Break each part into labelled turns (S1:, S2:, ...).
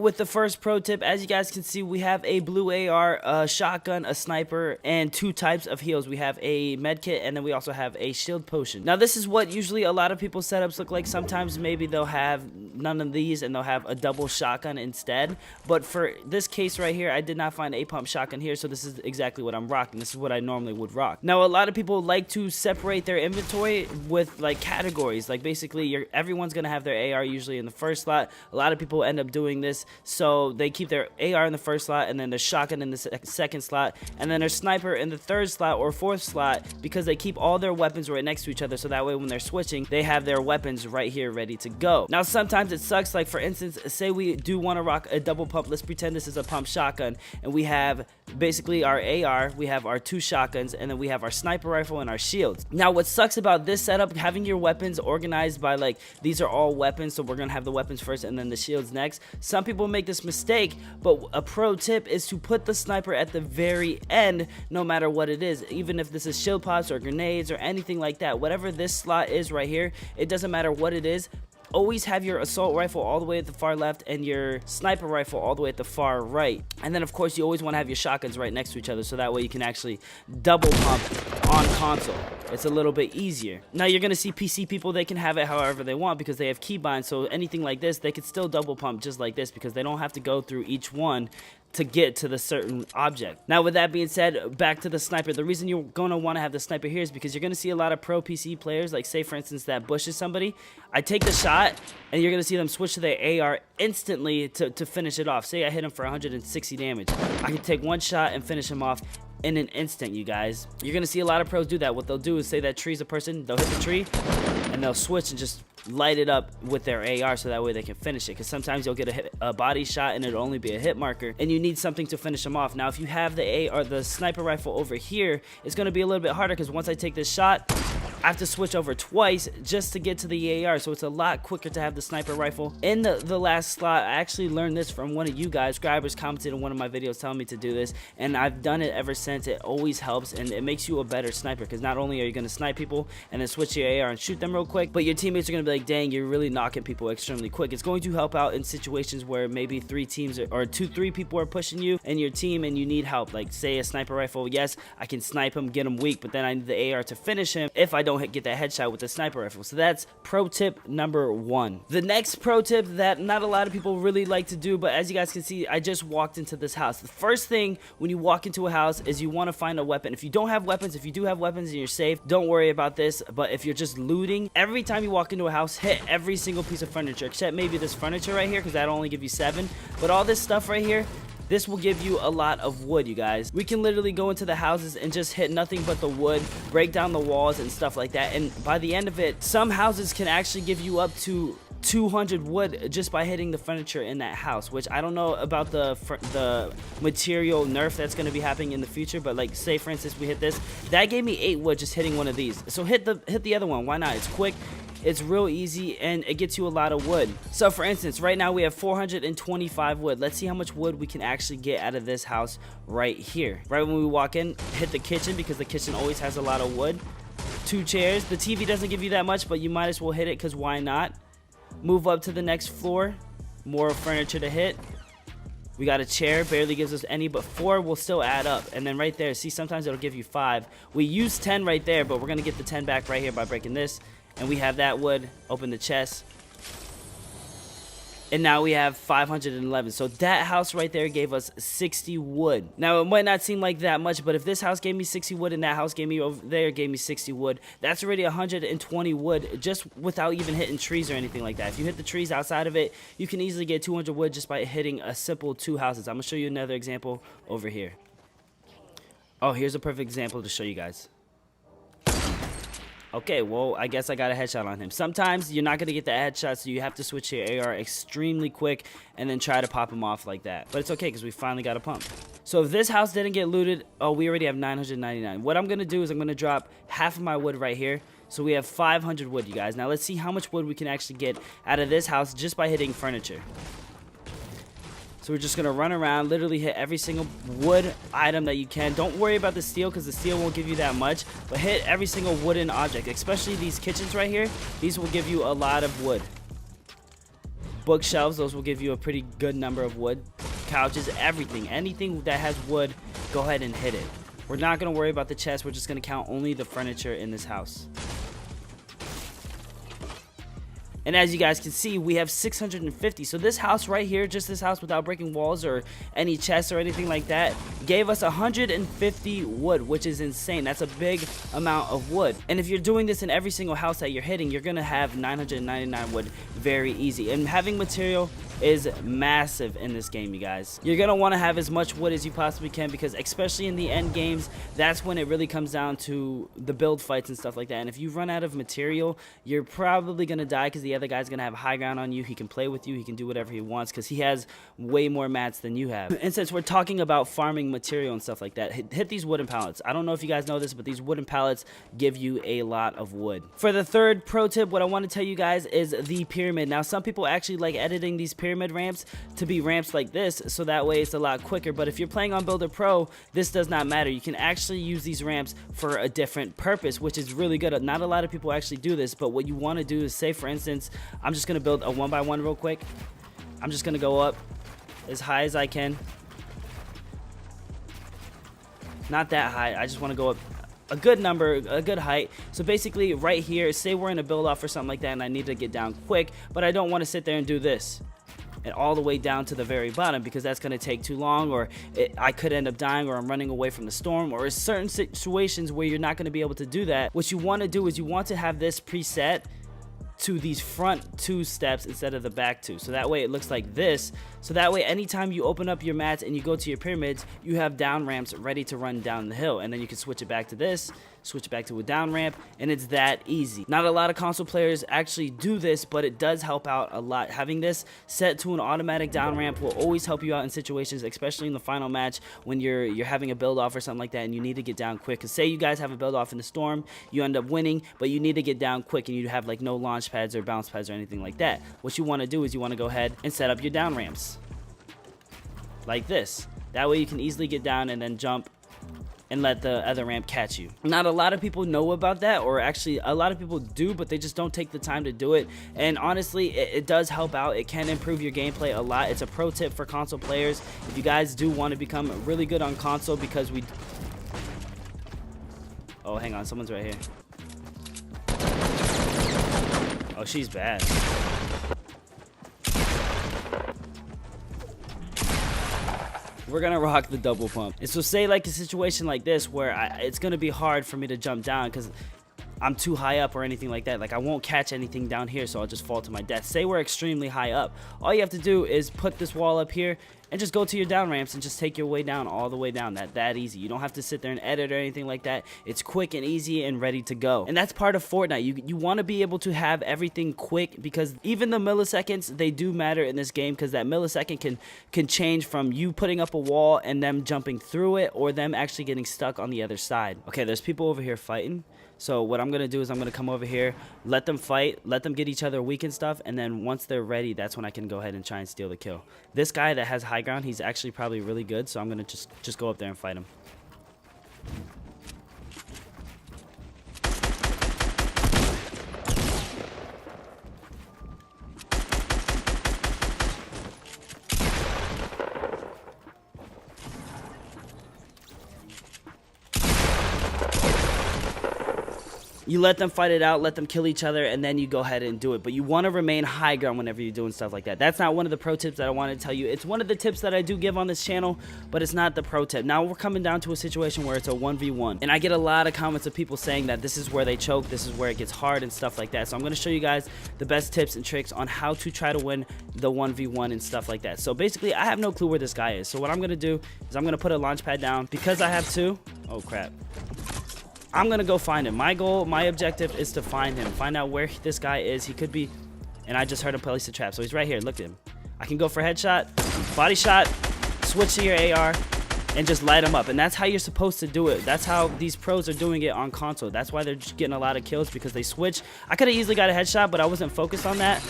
S1: With the first pro tip, as you guys can see, we have a blue AR, a shotgun, a sniper, and 2 types of heals. We have a med kit, and then we also have a shield potion. Now, this is what usually a lot of people's setups look like. Sometimes maybe they'll have none of these, and they'll have a double shotgun instead. But for this case right here, I did not find a pump shotgun here, so this is exactly what I'm rocking. This is what I normally would rock. Now, a lot of people like to separate their inventory with like categories. Like basically, everyone's gonna have their AR usually in the first slot. A lot of people end up doing this. So they keep their AR in the first slot, and then their shotgun in the second slot, and then their sniper in the third slot or fourth slot, because they keep all their weapons right next to each other, so that way when they're switching, they have their weapons right here ready to go. Now, sometimes it sucks. Like for instance, say we do want to rock a double pump. Let's pretend this is a pump shotgun, and we have basically our AR, we have our 2 shotguns, and then we have our sniper rifle and our shields. Now, what sucks about this setup, having your weapons organized by like, these are all weapons, so we're gonna have the weapons first and then the shields next. Some people make this mistake, but a pro tip is to put the sniper at the very end, no matter what it is. Even if this is shield pops or grenades or anything like that, whatever this slot is right here, it doesn't matter what it is. Always have your assault rifle all the way at the far left and your sniper rifle all the way at the far right. And then of course you always want to have your shotguns right next to each other, so that way you can actually double pump on console. It's a little bit easier. Now you're gonna see PC people, they can have it however they want because they have keybinds, so anything like this, they could still double pump just like this because they don't have to go through each one to get to the certain object. Now, with that being said, back to the sniper. The reason you're gonna wanna have the sniper here is because you're gonna see a lot of pro PC players, like say for instance that bushes somebody. I take the shot, and you're gonna see them switch to their AR instantly to finish it off. Say I hit him for 160 damage. I can take one shot and finish him off in an instant, you guys. You're gonna see a lot of pros do that. What they'll do is say that tree's a person, they'll hit the tree, and they'll switch and just light it up with their AR so that way they can finish it, because sometimes you'll get a body shot and it'll only be a hit marker and you need something to finish them off. Now if you have the AR, the sniper rifle over here, it's going to be a little bit harder because once I take this shot, I have to switch over twice just to get to the AR, so it's a lot quicker to have the sniper rifle in the last slot. I actually learned this from one of you guys. Subscribers commented in one of my videos telling me to do this, and I've done it ever since. It always helps, and it makes you a better sniper, because not only are you going to snipe people and then switch your AR and shoot them real quick, but your teammates are going to be like, dang, you're really knocking people extremely quick. It's going to help out in situations where maybe 3 teams or 2-3 people are pushing you and your team, and you need help. Like say a sniper rifle, yes, I can snipe him, get him weak, but then I need the AR to finish him if I don't get that headshot with the sniper rifle. So that's pro tip number 1. The next pro tip that not a lot of people really like to do, but as you guys can see, I just walked into this house. The first thing when you walk into a house is you want to find a weapon. If you don't have weapons, if you do have weapons and you're safe, don't worry about this. But if you're just looting, every time you walk into a house, hit every single piece of furniture, except maybe this furniture right here, because that'll only give you 7. But all this stuff right here, this will give you a lot of wood, you guys. We can literally go into the houses and just hit nothing but the wood, break down the walls and stuff like that. And by the end of it, some houses can actually give you up to 200 wood just by hitting the furniture in that house, which I don't know about the material nerf that's going to be happening in the future, but like say for instance we hit this, that gave me 8 wood just hitting one of these. So hit the other one. Why not? It's quick, it's real easy, and it gets you a lot of wood. So for instance, right now we have 425 wood. Let's see how much wood we can actually get out of this house right here. Right when we walk in, hit the kitchen, because the kitchen always has a lot of wood. 2 chairs. The TV doesn't give you that much, but you might as well hit it, because why not? Move up to the next floor, more furniture to hit. We got a chair, barely gives us any, but 4 will still add up. And then right there, see, sometimes it'll give you 5. We use 10 right there, but we're gonna get the 10 back right here by breaking this. And we have that wood. Open the chest, and now we have 511. So that house right there gave us 60 wood. Now it might not seem like that much, but if this house gave me 60 wood and that house gave me over there gave me 60 wood, that's already 120 wood just without even hitting trees or anything like that. If you hit the trees outside of it, you can easily get 200 wood just by hitting a simple 2 houses. I'm gonna show you another example over here. Oh, here's a perfect example to show you guys. Okay, well, I guess I got a headshot on him. Sometimes you're not going to get that headshot, so you have to switch your AR extremely quick and then try to pop him off like that. But it's okay, because we finally got a pump. So if this house didn't get looted, oh, we already have 999. What I'm going to do is I'm going to drop half of my wood right here. So we have 500 wood, you guys. Now let's see how much wood we can actually get out of this house just by hitting furniture. So we're just going to run around, literally hit every single wood item that you can. Don't worry about the steel, because the steel won't give you that much. But hit every single wooden object, especially these kitchens right here. These will give you a lot of wood. Bookshelves, those will give you a pretty good number of wood. Couches, everything. Anything that has wood, go ahead and hit it. We're not going to worry about the chest. We're just going to count only the furniture in this house. And as you guys can see, we have 650. So this house right here, just this house without breaking walls or any chests or anything like that, gave us 150 wood, which is insane. That's a big amount of wood. And if you're doing this in every single house that you're hitting, you're going to have 999 wood very easy. And having material is massive in this game, you guys. You're going to want to have as much wood as you possibly can, because especially in the end games, that's when it really comes down to the build fights and stuff like that. And if you run out of material, you're probably going to die, because the other guy's going to have high ground on you. He can play with you. He can do whatever he wants because he has way more mats than you have. And since we're talking about farming material and stuff like that, hit these wooden pallets. I don't know if you guys know this, but these wooden pallets give you a lot of wood. For the third pro tip, what I want to tell you guys is the pyramid. Now, some people actually like editing these pyramid ramps to be ramps like this, so that way it's a lot quicker. But if you're playing on Builder Pro, this does not matter. You can actually use these ramps for a different purpose, which is really good. Not a lot of people actually do this, but what you want to do is, say for instance, I'm just going to build a 1x1 real quick. I'm just going to go up as high as I can. Not that high. I just want to go up a good number, a good height. So basically right here, say we're in a build off or something like that and I need to get down quick, but I don't want to sit there and do this and all the way down to the very bottom, because that's going to take too long, or I could end up dying, or I'm running away from the storm, or in certain situations where you're not going to be able to do that. What you want to do is you want to have this preset to these front 2 steps instead of the back 2, so that way it looks like this. So that way anytime you open up your mats and you go to your pyramids, you have down ramps ready to run down the hill, and then you can switch it back to this, switch it back to a down ramp, and it's that easy. Not a lot of console players actually do this, but it does help out a lot. Having this set to an automatic down ramp will always help you out in situations, especially in the final match when you're having a build off or something like that and you need to get down quick. Because say you guys have a build off in the storm, you end up winning, but you need to get down quick and you have like no launch pads or bounce pads or anything like that. What you want to do is you want to go ahead and set up your down ramps like this. That way you can easily get down and then jump and let the other ramp catch you. Not a lot of people know about that, or actually a lot of people do, but they just don't take the time to do it. And honestly, it does help out. It can improve your gameplay a lot. It's a pro tip for console players if you guys do want to become really good on console, because we... Oh, hang on, someone's right here. Oh, she's bad. We're gonna rock the double pump. And so say like a situation like this where it's gonna be hard for me to jump down because I'm too high up or anything like that. Like I won't catch anything down here, so I'll just fall to my death. Say we're extremely high up. All you have to do is put this wall up here and just go to your down ramps and just take your way down, all the way down. That easy. You don't have to sit there and edit or anything like that. It's quick and easy and ready to go. And that's part of Fortnite. You want to be able to have everything quick, because even the milliseconds, they do matter in this game, because that millisecond can change from you putting up a wall and them jumping through it, or them actually getting stuck on the other side. Okay, there's people over here fighting. So what I'm going to do is I'm going to come over here, let them fight, let them get each other weak and stuff, and then once they're ready, that's when I can go ahead and try and steal the kill. This guy that has high ground, he's actually probably really good, so I'm going to just go up there and fight him. You let them fight it out, let them kill each other, and then you go ahead and do it. But you want to remain high ground whenever you're doing stuff like that. That's not one of the pro tips that I want to tell you. It's one of the tips that I do give on this channel, but it's not the pro tip. Now we're coming down to a situation where it's a 1v1. And I get a lot of comments of people saying that this is where they choke, this is where it gets hard and stuff like that. So I'm going to show you guys the best tips and tricks on how to try to win the 1v1 and stuff like that. So basically, I have no clue where this guy is. So what I'm going to do is I'm going to put a launch pad down. Because I have 2, oh crap, I'm gonna go find him. My goal, my objective is to find him, find out where this guy is. He could be, and I just heard him place a trap, so he's right here. Look at him. I can go for headshot, body shot, switch to your AR, and just light him up. And that's how you're supposed to do it. That's how these pros are doing it on console. That's why they're just getting a lot of kills, because they switch. I could have easily got a headshot, but I wasn't focused on that.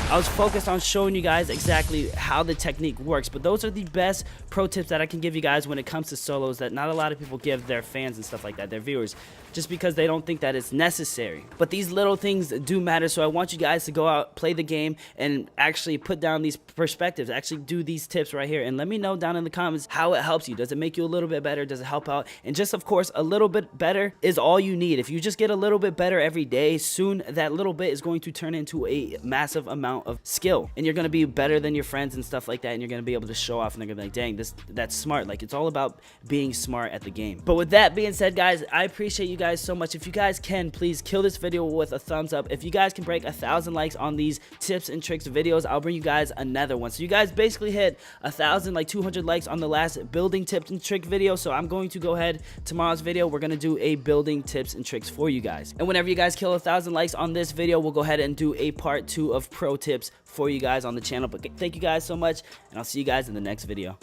S1: I was focused on showing you guys exactly how the technique works. But those are the best pro tips that I can give you guys when it comes to solos that not a lot of people give their fans and stuff like that, their viewers. just because they don't think that it's necessary. But these little things do matter, so I want you guys to go out, play the game, and actually put down these perspectives, actually do these tips right here, and let me know down in the comments how it helps you. Does it make you a little bit better? Does it help out? And just, of course, a little bit better is all you need. If you just get a little bit better every day, soon that little bit is going to turn into a massive amount of skill, and you're going to be better than your friends and stuff like that, and you're going to be able to show off, and they're going to be like, dang, that's smart. Like, it's all about being smart at the game. But with that being said, guys, I appreciate you guys so much. If you guys can, please kill this video with a thumbs up. If you guys can break 1,000 likes on these tips and tricks videos, I'll bring you guys another one. So you guys basically hit 1,000, like 200 likes on the last building tips and trick video, so I'm going to go ahead, tomorrow's video, we're going to do a building tips and tricks for you guys. And whenever you guys kill 1,000 likes on this video, we'll go ahead and do a part 2 of pro tips for you guys on the channel. But thank you guys so much, and I'll see you guys in the next video.